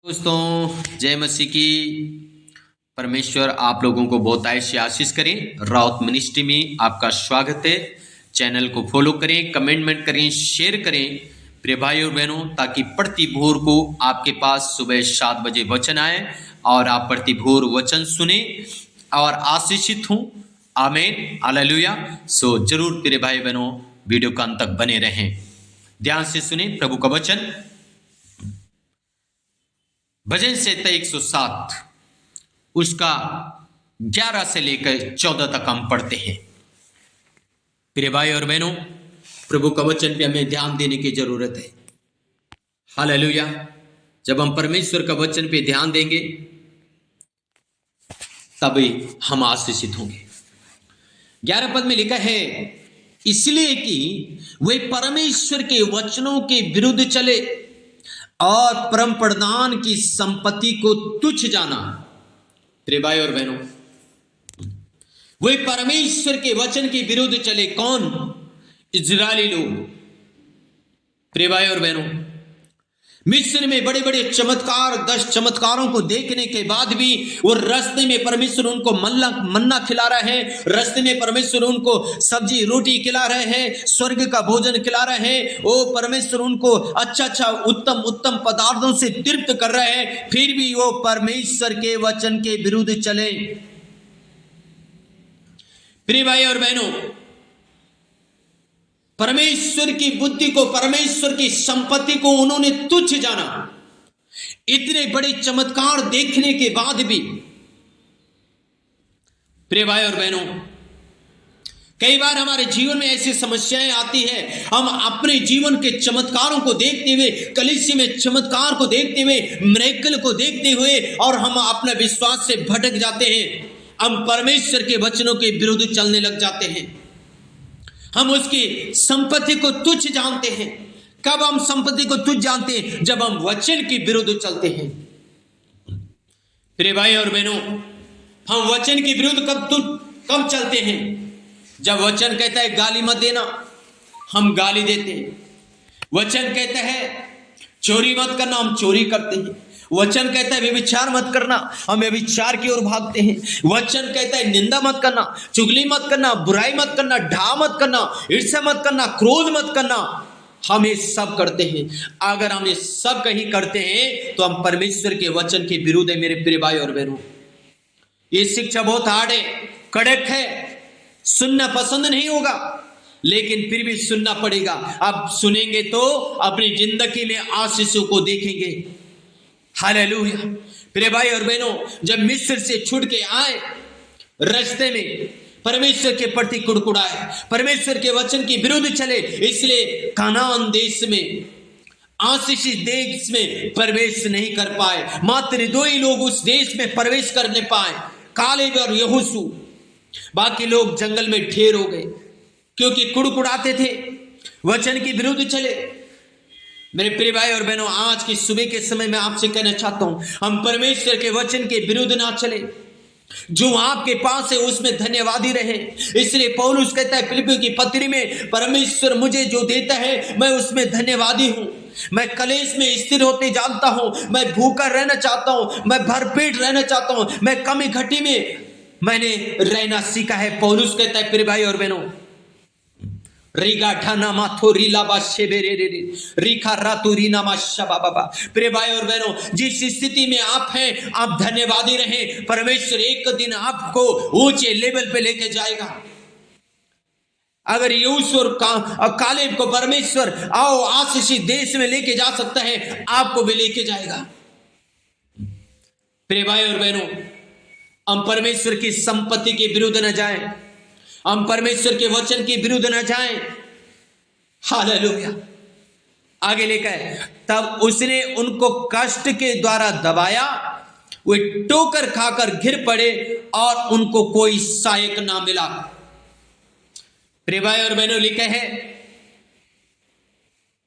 दोस्तों जय मसीह की। परमेश्वर आप लोगों को बहुत ऐसी आशीष करें। राउत मिनिस्ट्री में आपका स्वागत है। चैनल को फॉलो करें, कमेंट करें, शेयर करें प्रिय भाई और बहनों, ताकि प्रति भोर को आपके पास सुबह 7 बजे वचन आए और आप प्रति भोर वचन सुने और आशीषित हों। आमीन, हालेलुया। सो जरूर प्रिय भाई बहनों वीडियो का अंत तक बने रहें, ध्यान से सुने प्रभु का वचन। भजन संहिता 107 उसका 11 से लेकर 14 तक हम पढ़ते हैं। प्रिय भाई और बहनों, प्रभु का वचन पे हमें ध्यान देने की जरूरत है। हालेलुया। जब हम परमेश्वर का वचन पे ध्यान देंगे तभी हम आशीषित होंगे। 11 पद में लिखा है, इसलिए कि वे परमेश्वर के वचनों के विरुद्ध चले और परम प्रधान की संपत्ति को तुच्छ जाना। प्रिय भाई और बहनों, वे परमेश्वर के वचन के विरुद्ध चले। कौन? इजरायली लोग। प्रिय भाई और बहनों, मिस्र में बड़े बड़े चमत्कार, 10 चमत्कारों को देखने के बाद भी वो रास्ते में परमेश्वर उनको मन्ना खिला रहे हैं, रास्ते में परमेश्वर उनको सब्जी रोटी खिला रहे हैं, स्वर्ग का भोजन खिला रहे हैं। वो परमेश्वर उनको अच्छा उत्तम उत्तम पदार्थों से तृप्त कर रहे हैं, फिर भी वो परमेश्वर के वचन के विरुद्ध चले। प्रिय भाई और बहनों, परमेश्वर की बुद्धि को, परमेश्वर की संपत्ति को उन्होंने तुच्छ जाना। इतने बड़े चमत्कार देखने के बाद भी प्रिय भाई और बहनों, कई बार हमारे जीवन में ऐसी समस्याएं आती है, हम अपने जीवन के चमत्कारों को देखते हुए, कलीसिया में चमत्कार को देखते हुए, मिरेकल को देखते हुए, और हम अपने विश्वास से भटक जाते हैं। हम परमेश्वर के वचनों के विरुद्ध चलने लग जाते हैं। हम उसकी संपत्ति को तुच्छ जानते हैं। कब हम संपत्ति को तुच्छ जानते हैं? जब हम वचन के विरुद्ध चलते हैं। प्रिय भाई और बहनों, हम वचन के विरुद्ध कब चलते हैं? जब वचन कहता है गाली मत देना, हम गाली देते हैं। वचन कहता है चोरी मत करना, हम चोरी करते हैं। वचन कहता है व्यभिचार मत करना, हम व्यभिचार की ओर भागते हैं। वचन कहता है निंदा मत करना, चुगली मत करना, बुराई मत करना, ढा मत करना, ईर्ष्या मत करना, क्रोध मत करना, हम ये सब करते हैं। अगर हम ये सब कहीं करते हैं तो हम परमेश्वर के वचन के विरुद्ध है। मेरे प्रिय भाई और बहनों, ये शिक्षा बहुत हार्ड है, कड़क है, सुनना पसंद नहीं होगा, लेकिन फिर भी सुनना पड़ेगा। अब सुनेंगे तो अपनी जिंदगी में आशीषों को देखेंगे। हालेलुया। प्रिय भाई और बहनों, जब मिस्र से छूट के आए, रास्ते में परमेश्वर के प्रति कुड़कुड़ाए, परमेश्वर के वचन के विरुद्ध चले, इसलिए कनान देश में, आशीषित देश में प्रवेश नहीं कर पाए। मात्र 2 ही लोग उस देश में प्रवेश करने पाए, कालेब और यहोशू। बाकी लोग जंगल में ढेर हो गए, क्योंकि कुड़कुड़ाते थे, वचन के विरुद्ध चले। मेरे प्रिय भाई और बहनों, आज की सुबह के समय में आपसे कहना चाहता हूं, हम परमेश्वर के वचन के विरुद्ध ना चले। जो आपके पास है उसमें धन्यवादी रहे। इसलिए पौलुस कहता है फिलिप्पियों की पत्री में, परमेश्वर मुझे जो देता है मैं उसमें धन्यवादी हूं। मैं कलेश में स्थिर होते जानता हूं, मैं भूखा रहना चाहता हूं, मैं भरपेट रहना चाहता हूं, मैं कमी घटी में मैंने रहना सीखा है। पौलुस कहता है प्रिय भाई और बहनों, प्रिय भाई और बहनों, जिस स्थिति में आप हैं, आप धन्यवादी रहें। परमेश्वर एक दिन आपको ऊंचे लेवल पे लेके जाएगा। अगर यूसुफ और कालेब को परमेश्वर आओ आशीषित देश में लेके जा सकता है, आपको भी लेके जाएगा। प्रिय भाई और बहनों, हम परमेश्वर की संपत्ति के विरुद्ध न जाएं, हम परमेश्वर के वचन के विरुद्ध न जाएं। हालेलुया। आगे लिखा है, तब उसने उनको कष्ट के द्वारा दबाया, वे ठोकर खाकर गिर पड़े और उनको कोई सहायक ना मिला। प्रिय भाई और बहनों, लिखा है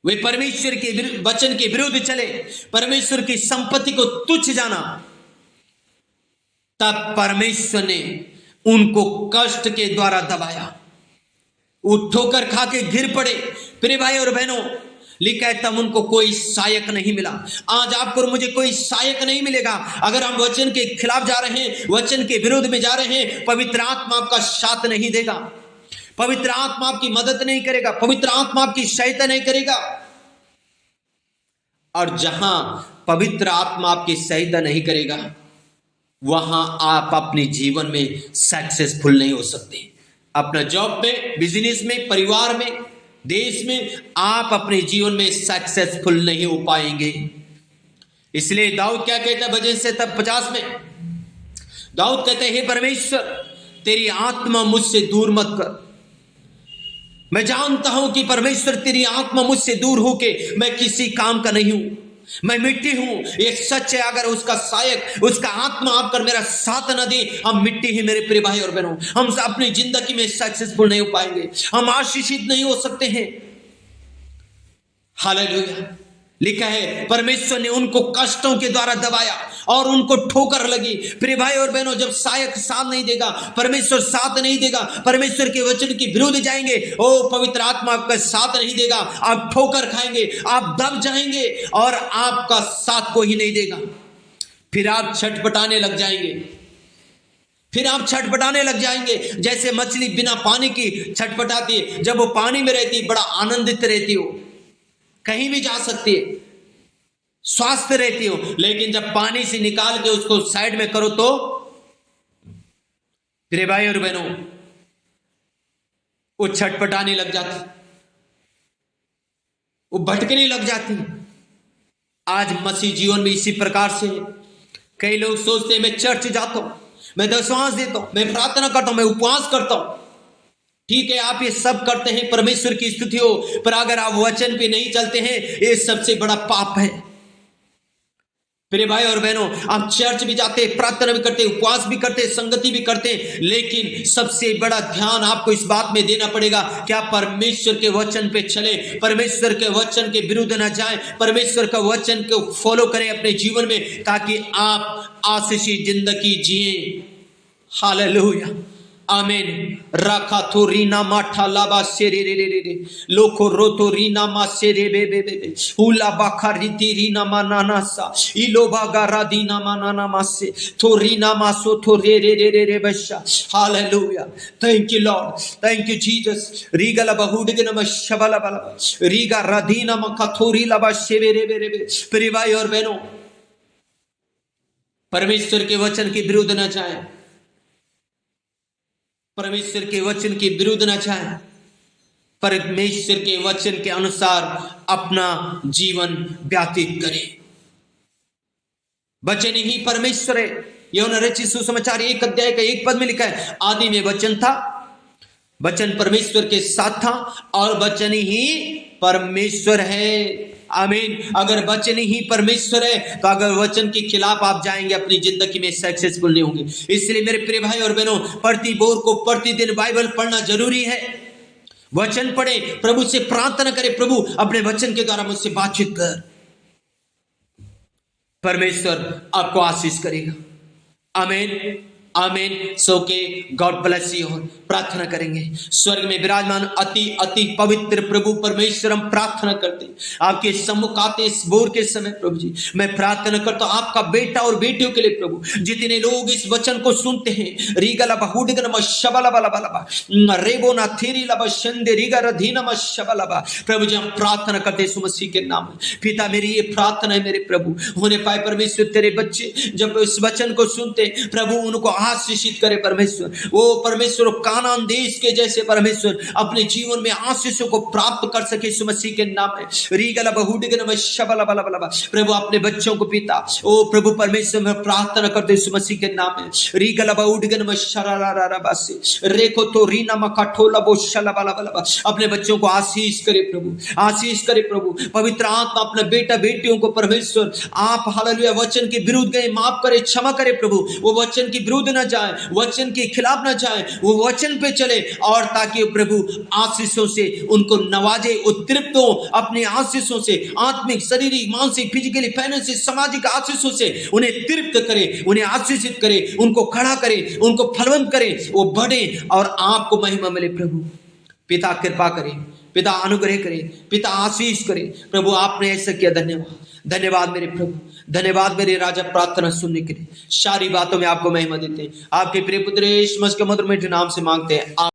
वे परमेश्वर के वचन के विरुद्ध चले, परमेश्वर की संपत्ति को तुच्छ जाना। तब परमेश्वर ने उनको कष्ट के द्वारा दबाया, वो ठोकर खा के गिर पड़े। प्रिय भाई और बहनों, लिखा है तब उनको कोई सहायक नहीं मिला। आज आपको और मुझे कोई सहायक नहीं मिलेगा अगर हम वचन के खिलाफ जा रहे हैं, वचन के विरोध में जा रहे हैं। पवित्र आत्मा आपका साथ नहीं देगा, पवित्र आत्मा आपकी मदद नहीं करेगा, पवित्र आत्मा आपकी सहायता नहीं करेगा। और जहां पवित्र आत्मा आपकी सहायता नहीं करेगा वहां आप अपने जीवन में सक्सेसफुल नहीं हो सकते। अपना जॉब में, बिजनेस में, परिवार में, देश में आप अपने जीवन में सक्सेसफुल नहीं हो पाएंगे। इसलिए दाऊद क्या कहता है भजन से तब 50 में, दाऊद कहते हैं हे परमेश्वर तेरी आत्मा मुझसे दूर मत कर। मैं जानता हूं कि परमेश्वर तेरी आत्मा मुझसे दूर होके मैं किसी काम का नहीं हूं, मैं मिट्टी हूं। ये सच है। अगर उसका सहायक, उसका आत्मा आपकर मेरा साथ न दे, हम मिट्टी ही मेरे प्रिय भाई और बहनों। हम अपनी जिंदगी में सक्सेसफुल नहीं हो पाएंगे, हम आशीषित नहीं हो सकते हैं। हालेलुया। लिखा है परमेश्वर ने उनको कष्टों के द्वारा दबाया और उनको ठोकर लगी। प्रिय भाई और बहनों, जब सहायक साथ नहीं देगा, परमेश्वर साथ नहीं देगा, परमेश्वर के वचन के विरुद्ध जाएंगे, ओ पवित्र आत्मा आपका साथ नहीं देगा, आप ठोकर खाएंगे, आप दब जाएंगे और आपका साथ कोई नहीं देगा। फिर आप छटपटाने लग जाएंगे, फिर आप छटपटाने लग जाएंगे जैसे मछली बिना पानी की छटपटाती है। जब वो पानी में रहती है बड़ा आनंदित रहती हो, कहीं भी जा सकती है, स्वस्थ रहती हो। लेकिन जब पानी से निकाल के उसको साइड में करो तो मेरे भाई और बहनों वो छटपटाने लग जाती, वो भटकने लग जाती। आज मसीह जीवन में इसी प्रकार से कई लोग सोचते हैं मैं चर्च जाता हूं, मैं दशमांश देता हूं, मैं प्रार्थना करता हूं, मैं उपवास करता हूं। ठीक है, आप ये सब करते हैं, परमेश्वर की स्तुति हो, पर अगर आप वचन पे नहीं चलते हैं ये सबसे बड़ा पाप है। मेरे भाई और बहनों, आप चर्च भी जाते, प्रार्थना भी करते, उपवास भी करते, संगति भी करते, लेकिन सबसे बड़ा ध्यान आपको इस बात में देना पड़ेगा क्या परमेश्वर के वचन पे चले, परमेश्वर के वचन के विरुद्ध न जाए, परमेश्वर का वचन को फॉलो करें अपने जीवन में, ताकि आप आशीषित जिंदगी जिए। हालेलुया, आमीन। राखा तो रीना माठा लाबा सेरे रे रे रे लोको रोतो रीना मा सेरे बे बे बे उला बाखा रीति रीना मा नाना सा इलो बागा रादीना मा नाना मा से तो रीना मा सो तो रे रे रे रे रे बशा। Hallelujah, thank you Lord, thank you Jesus. रीगा लबा हुडगे नम शबला बला रीगा रादीना मा कथोरी लबा सेवे रे रे रे। प्रिय भाई और बहनों, परमेश्वर के वचन के विरुद्ध न जाएं, परमेश्वर के वचन के विरुद्ध न जाए, परमेश्वर के वचन के अनुसार अपना जीवन व्यतीत करें। वचन ही परमेश्वर है। यूहन्ना रचित सुसमाचार 1 अध्याय का 1 पद में लिखा है आदि में वचन था, वचन परमेश्वर के साथ था और वचन ही परमेश्वर है। आमीन। अगर वचन ही परमेश्वर है तो अगर वचन के खिलाफ आप जाएंगे अपनी जिंदगी में सक्सेसफुल नहीं होंगे। इसलिए मेरे प्रिय भाई और बहनों, प्रतिबोर को प्रतिदिन बाइबल पढ़ना जरूरी है। वचन पढ़े, प्रभु से प्रार्थना करें, प्रभु अपने वचन के द्वारा मुझसे बातचीत कर। परमेश्वर आपको आशीष करेगा। आमीन, आमीन। सो के गॉड ब्लेस यू। प्रार्थना करेंगे। स्वर्ग में विराजमान अति अति पवित्र प्रभु परमेश्वर, हम प्रार्थना करते आपके सम्मुख आते इस भोर के समय प्रभु जी, मैं प्रार्थना करता हूं आपका बेटा और बेटियों के लिए प्रभु, जितने लोग इस वचन को सुनते हैं रीगला बहुडगन शबला बला बला रेबो ना थेरी लब शंदे रीगा रधीनम शबला। प्रभु जी हम प्रार्थना करते हैं मसीह के नाम में। पिता मेरी ये प्रार्थना है मेरे प्रभु, होने पाए परमेश्वर तेरे बच्चे जब इस वचन को सुनते प्रभु उनको आशीषित करे परमेश्वर। वो परमेश्वर कानान देश के जैसे परमेश्वर अपने जीवन में आशीषों को प्राप्त कर सके यीशु मसीह के नाम में। रीगला बहुडगन शबला बला बला। प्रभु अपने बच्चों को पिता ओ प्रभु परमेश्वर में प्रार्थना करते यीशु मसीह के नाम में। रीगला बहुडगन शरारा बासे रेको तो रीना मकाठोला बो शला बला बला। अपने बच्चों को आशीष करे प्रभु, आशीष करे प्रभु। पवित्र आत्मा अपने बेटा बेटियों को परमेश्वर आप हालेलुया वचन के विरुद्ध गए माफ करे, क्षमा करे प्रभु। वो वचन के विरुद्ध न जाए, वचन के खिलाफ न जाए, वो वचन पे चले और ताकि प्रभु आशीषों से उनको नवाजे, उत्तृप्त हो अपने आशीषों से, आत्मिक, शारीरिक, मानसिक, फिजिकली, फाइनेंशियल, सामाजिक आशीषों से उन्हें तृप्त करे, उन्हें आशीषित करे, उनको खड़ा करे, उनको फलवंत करे, वो बढ़े और आपको महिमा मिले प्रभु। पिता कृपा करें, पिता अनुग्रह करे, पिता आशीष करे। प्रभु आपने ऐसा किया, धन्यवाद, धन्यवाद मेरे प्रभु, धन्यवाद मेरे राजा, प्रार्थना सुनने के लिए। सारी बातों में आपको महिमा देते हैं, आपके प्रिय पुत्र यीशु मसीह के मधुर मीठे नाम से मांगते हैं।